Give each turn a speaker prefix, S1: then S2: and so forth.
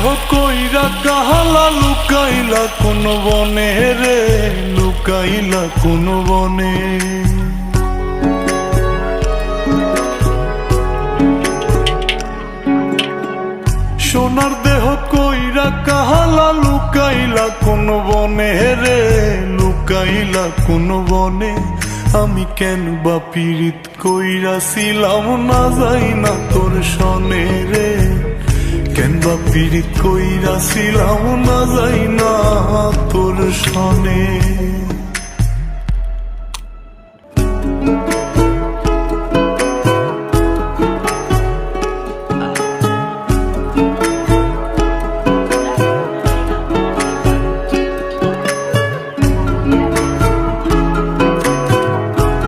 S1: দেহ কইরা কাহালা লুকাইলা কোন বনে রে, লুকাইলা কোন বনে। সোনার দেহ কইরা কাহালা লুকাইলা কোন বনে রে, লুকাইলা কোন বনে। আমি কেন বা পীড়িত কইরাছিলাম না যাই না তোর সনে রে, কেন বা পীড়িত কইরাছিলাম না যাই না তোর সনে।